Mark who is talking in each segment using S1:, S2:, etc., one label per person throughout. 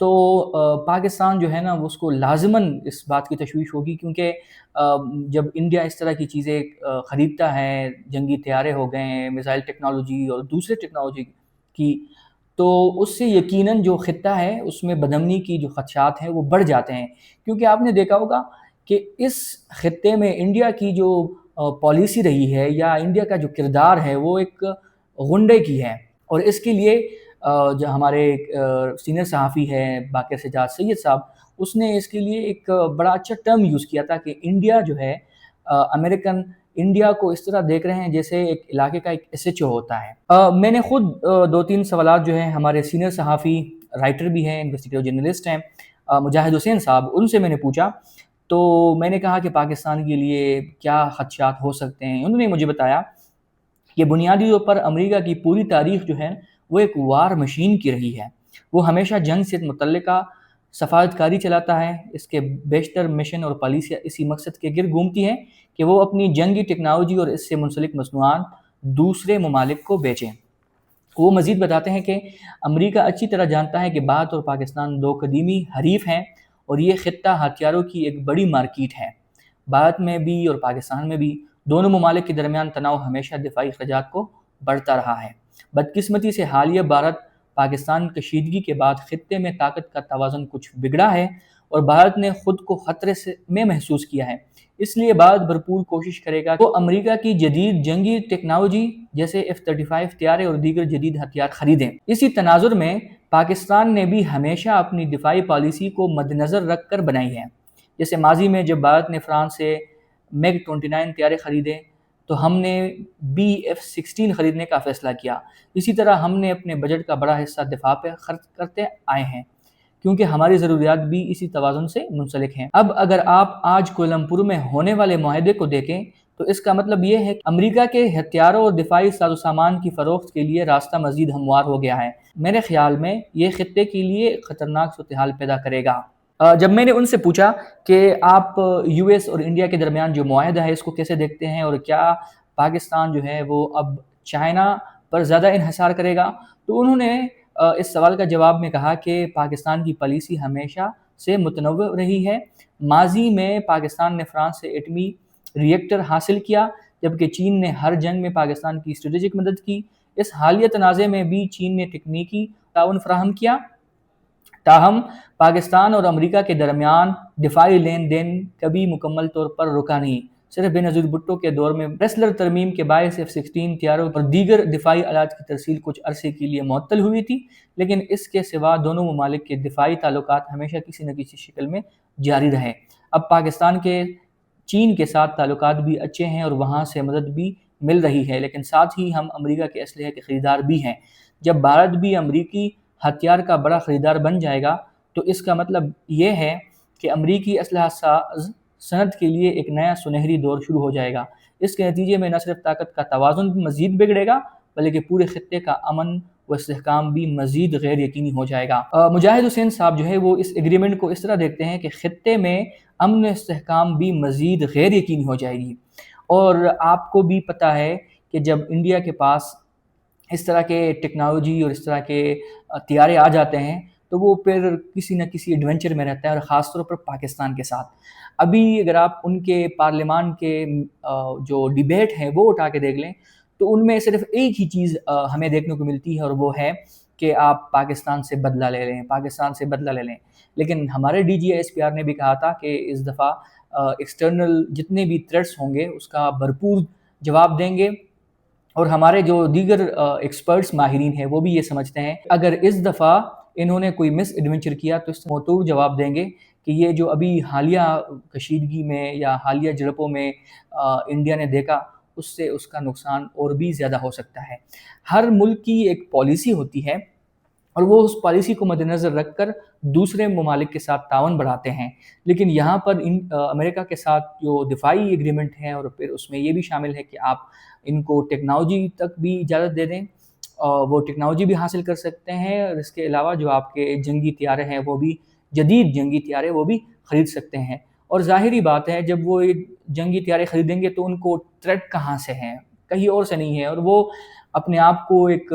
S1: تو پاکستان جو ہے نا وہ اس کو لازماً اس بات کی تشویش ہوگی، کیونکہ جب انڈیا اس طرح کی چیزیں خریدتا ہے، جنگی طیارے ہو گئے ہیں، میزائل ٹیکنالوجی اور دوسرے ٹیکنالوجی کی، تو اس سے یقیناً جو خطہ ہے اس میں بدامنی کی جو خدشات ہیں وہ بڑھ جاتے ہیں، کیونکہ آپ نے دیکھا ہوگا کہ اس خطے میں انڈیا کی جو پالیسی رہی ہے یا انڈیا کا جو کردار ہے وہ ایک غنڈے کی ہے، اور اس کے لیے جو ہمارے سینئر صحافی ہے باقر سجاد سید صاحب، اس نے اس کے لیے ایک بڑا اچھا ٹرم یوز کیا تھا کہ انڈیا جو ہے امریکن انڈیا کو اس طرح دیکھ رہے ہیں جیسے ایک علاقے کا ایک ایس ایچ او ہوتا ہے۔ میں نے خود دو تین سوالات جو ہیں ہمارے سینئر صحافی، رائٹر بھی ہیں، انویسٹیگیٹو جرنلسٹ ہیں، مجاہد حسین صاحب، ان سے میں نے پوچھا، تو میں نے کہا کہ پاکستان کے لیے کیا خدشات ہو سکتے ہیں۔ انہوں نے مجھے بتایا کہ بنیادی طور پر امریکہ کی پوری تاریخ جو ہے وہ ایک وار مشین کی رہی ہے، وہ ہمیشہ جنگ سے متعلقہ سفارتکاری چلاتا ہے، اس کے بیشتر مشن اور پالیسیاں اسی مقصد کے گرد گھومتی ہیں کہ وہ اپنی جنگی ٹیکنالوجی اور اس سے منسلک مصنوعات دوسرے ممالک کو بیچیں۔ وہ مزید بتاتے ہیں کہ امریکہ اچھی طرح جانتا ہے کہ بھارت اور پاکستان دو قدیمی حریف ہیں اور یہ خطہ ہتھیاروں کی ایک بڑی مارکیٹ ہے۔ بھارت میں بھی اور پاکستان میں بھی دونوں ممالک کے درمیان تناؤ ہمیشہ دفاعی اخراجات کو بڑھتا رہا ہے۔ بدقسمتی سے حالیہ بھارت پاکستان کشیدگی کے بعد خطے میں طاقت کا توازن کچھ بگڑا ہے اور بھارت نے خود کو خطرے میں محسوس کیا ہے، اس لیے بھارت بھرپور کوشش کرے گا کہ وہ امریکہ کی جدید جنگی ٹیکنالوجی جیسے F-35 طیارے اور دیگر جدید ہتھیار خریدیں۔ اسی تناظر میں پاکستان نے بھی ہمیشہ اپنی دفاعی پالیسی کو مد نظر رکھ کر بنائی ہے، جیسے ماضی میں جب بھارت نے فرانس سے MiG-29 طیارے خریدے تو ہم نے BF-16 خریدنے کا فیصلہ کیا۔ اسی طرح ہم نے اپنے بجٹ کا بڑا حصہ دفاع پہ خرچ کرتے آئے ہیں، کیونکہ ہماری ضروریات بھی اسی توازن سے منسلک ہیں۔ اب اگر آپ آج کوالالمپور میں ہونے والے معاہدے کو دیکھیں تو اس کا مطلب یہ ہے کہ امریکہ کے ہتھیاروں اور دفاعی ساز و سامان کی فروخت کے لیے راستہ مزید ہموار ہو گیا ہے۔ میرے خیال میں یہ خطے کے لیے خطرناک صورتحال پیدا کرے گا۔ جب میں نے ان سے پوچھا کہ آپ یو ایس اور انڈیا کے درمیان جو معاہدہ ہے اس کو کیسے دیکھتے ہیں اور کیا پاکستان جو ہے وہ اب چائنا پر زیادہ انحصار کرے گا، تو انہوں نے اس سوال کا جواب میں کہا کہ پاکستان کی پالیسی ہمیشہ سے متنوع رہی ہے۔ ماضی میں پاکستان نے فرانس سے ایٹمی ری ایکٹر حاصل کیا، جبکہ چین نے ہر جنگ میں پاکستان کی اسٹریٹجک مدد کی۔ اس حالیہ تنازع میں بھی چین نے تکنیکی تعاون فراہم کیا، تاہم پاکستان اور امریکہ کے درمیان دفاعی لین دین کبھی مکمل طور پر رکا نہیں۔ صرف بینظیر بھٹو کے دور میں ریسلر ترمیم کے باعث F-16 طیاروں اور دیگر دفاعی آلات کی ترسیل کچھ عرصے کے لیے معطل ہوئی تھی، لیکن اس کے سوا دونوں ممالک کے دفاعی تعلقات ہمیشہ کسی نہ کسی شکل میں جاری رہے۔ اب پاکستان کے چین کے ساتھ تعلقات بھی اچھے ہیں اور وہاں سے مدد بھی مل رہی ہے، لیکن ساتھ ہی ہم امریکہ کے اسلحے کے خریدار بھی ہیں۔ جب بھارت بھی امریکی ہتھیار کا بڑا خریدار بن جائے گا تو اس کا مطلب یہ ہے کہ امریکی اسلحہ ساز صنعت کے لیے ایک نیا سنہری دور شروع ہو جائے گا۔ اس کے نتیجے میں نہ صرف طاقت کا توازن مزید بگڑے گا بلکہ پورے خطے کا امن و استحکام بھی مزید غیر یقینی ہو جائے گا۔ مجاہد حسین صاحب جو ہے وہ اس ایگریمنٹ کو اس طرح دیکھتے ہیں کہ خطے میں امن و استحکام بھی مزید غیر یقینی ہو جائے گی، اور آپ کو بھی پتہ ہے کہ جب انڈیا کے پاس اس طرح کے ٹیکنالوجی اور اس طرح کے طیارے آ جاتے ہیں تو وہ پھر کسی نہ کسی ایڈونچر میں رہتا ہے، اور خاص طور پر پاکستان کے ساتھ۔ ابھی اگر آپ ان کے پارلیمان کے جو ڈیبیٹ ہیں وہ اٹھا کے دیکھ لیں تو ان میں صرف ایک ہی چیز ہمیں دیکھنے کو ملتی ہے، اور وہ ہے کہ آپ پاکستان سے بدلہ لے لیں، پاکستان سے بدلہ لے لیں۔ لیکن ہمارے D G S P R نے بھی کہا تھا کہ اس دفعہ ایکسٹرنل جتنے بھی تھریٹس ہوں گے اس کا بھرپور جواب دیں گے، اور ہمارے جو دیگر ایکسپرٹس ماہرین ہیں وہ بھی یہ سمجھتے ہیں اگر اس دفعہ انہوں نے کوئی مس ایڈونچر کیا تو اس موتور جواب دیں گے کہ یہ جو ابھی حالیہ کشیدگی میں یا حالیہ جھڑپوں میں انڈیا نے دیکھا اس سے اس کا نقصان اور بھی زیادہ ہو سکتا ہے۔ ہر ملک کی ایک پالیسی ہوتی ہے اور وہ اس پالیسی کو مد نظر رکھ کر دوسرے ممالک کے ساتھ تعاون بڑھاتے ہیں، لیکن یہاں پر امریکہ کے ساتھ جو دفاعی ایگریمنٹ ہے اور پھر اس میں یہ بھی شامل ہے کہ آپ ان کو ٹیکنالوجی تک بھی اجازت دے دیں، وہ ٹیکنالوجی بھی حاصل کر سکتے ہیں، اور اس کے علاوہ جو آپ کے جنگی طیارے ہیں وہ بھی جدید جنگی طیارے وہ بھی خرید سکتے ہیں۔ اور ظاہری بات ہے جب وہ جنگی طیارے خریدیں گے تو ان کو تھریٹ کہاں سے ہیں؟ کہیں اور سے نہیں ہے، اور وہ اپنے آپ کو ایک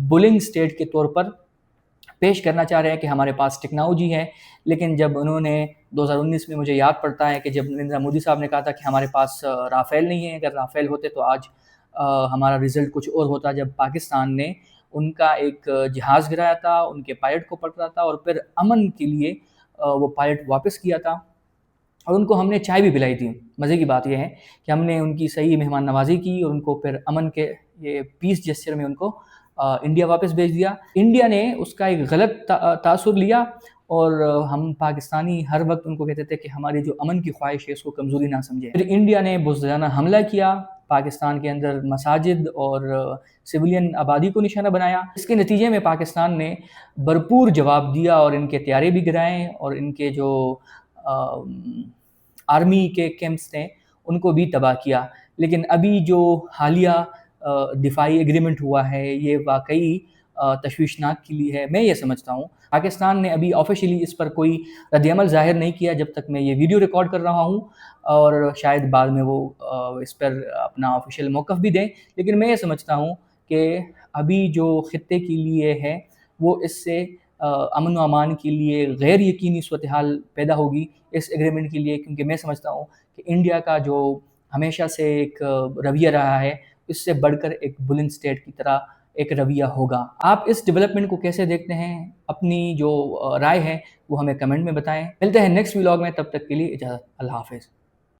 S1: بولنگ سٹیٹ کے طور پر پیش کرنا چاہ رہے ہیں کہ ہمارے پاس ٹیکنالوجی ہے، لیکن جب انہوں نے 2019 میں، مجھے یاد پڑتا ہے کہ جب نریندر مودی صاحب نے کہا تھا کہ ہمارے پاس رافیل نہیں ہے، اگر رافیل ہوتے تو آج ہمارا رزلٹ کچھ اور ہوتا، جب پاکستان نے ان کا ایک جہاز گرایا تھا، ان کے پائلٹ کو پکڑا تھا اور پھر امن کے لیے وہ پائلٹ واپس کیا تھا، اور ان کو ہم نے چائے بھی پلائی تھی۔ مزے کی بات یہ ہے کہ ہم نے ان کی صحیح مہمان نوازی کی اور ان کو پھر امن کے یہ پیس جیسچر میں ان کو انڈیا واپس بھیج دیا۔ انڈیا نے اس کا ایک غلط تاثر لیا، اور ہم پاکستانی ہر وقت ان کو کہتے تھے کہ ہماری جو امن کی خواہش ہے اس کو کمزوری نہ سمجھے۔ پھر انڈیا نے بزدلانہ حملہ کیا، پاکستان کے اندر مساجد اور سویلین آبادی کو نشانہ بنایا۔ اس کے نتیجے میں پاکستان نے بھرپور جواب دیا اور ان کے طیارے بھی گرائے، اور ان کے جو آرمی کے کیمپس تھے ان کو بھی تباہ کیا۔ لیکن ابھی جو حالیہ دفاعی ایگریمنٹ ہوا ہے یہ واقعی تشویشناک کے لیے ہے۔ میں یہ سمجھتا ہوں پاکستان نے ابھی آفیشلی اس پر کوئی رد عمل ظاہر نہیں کیا جب تک میں یہ ویڈیو ریکارڈ کر رہا ہوں، اور شاید بعد میں وہ اس پر اپنا آفیشیل موقف بھی دیں، لیکن میں یہ سمجھتا ہوں کہ ابھی جو خطے کے لیے ہے وہ اس سے امن و امان کے لیے غیر یقینی صورتحال پیدا ہوگی اس ایگریمنٹ کے لیے، کیونکہ میں سمجھتا ہوں کہ انڈیا کا جو ہمیشہ سے ایک رویہ رہا ہے اس سے بڑھ کر ایک بلند اسٹیٹ کی طرح ایک رویہ ہوگا۔ آپ اس ڈیولپمنٹ کو کیسے دیکھتے ہیں؟ اپنی جو رائے ہے وہ ہمیں کمنٹ میں بتائیں۔ ملتے ہیں نیکسٹ ولاگ میں، تب تک کے لیے اجازت، اللہ حافظ۔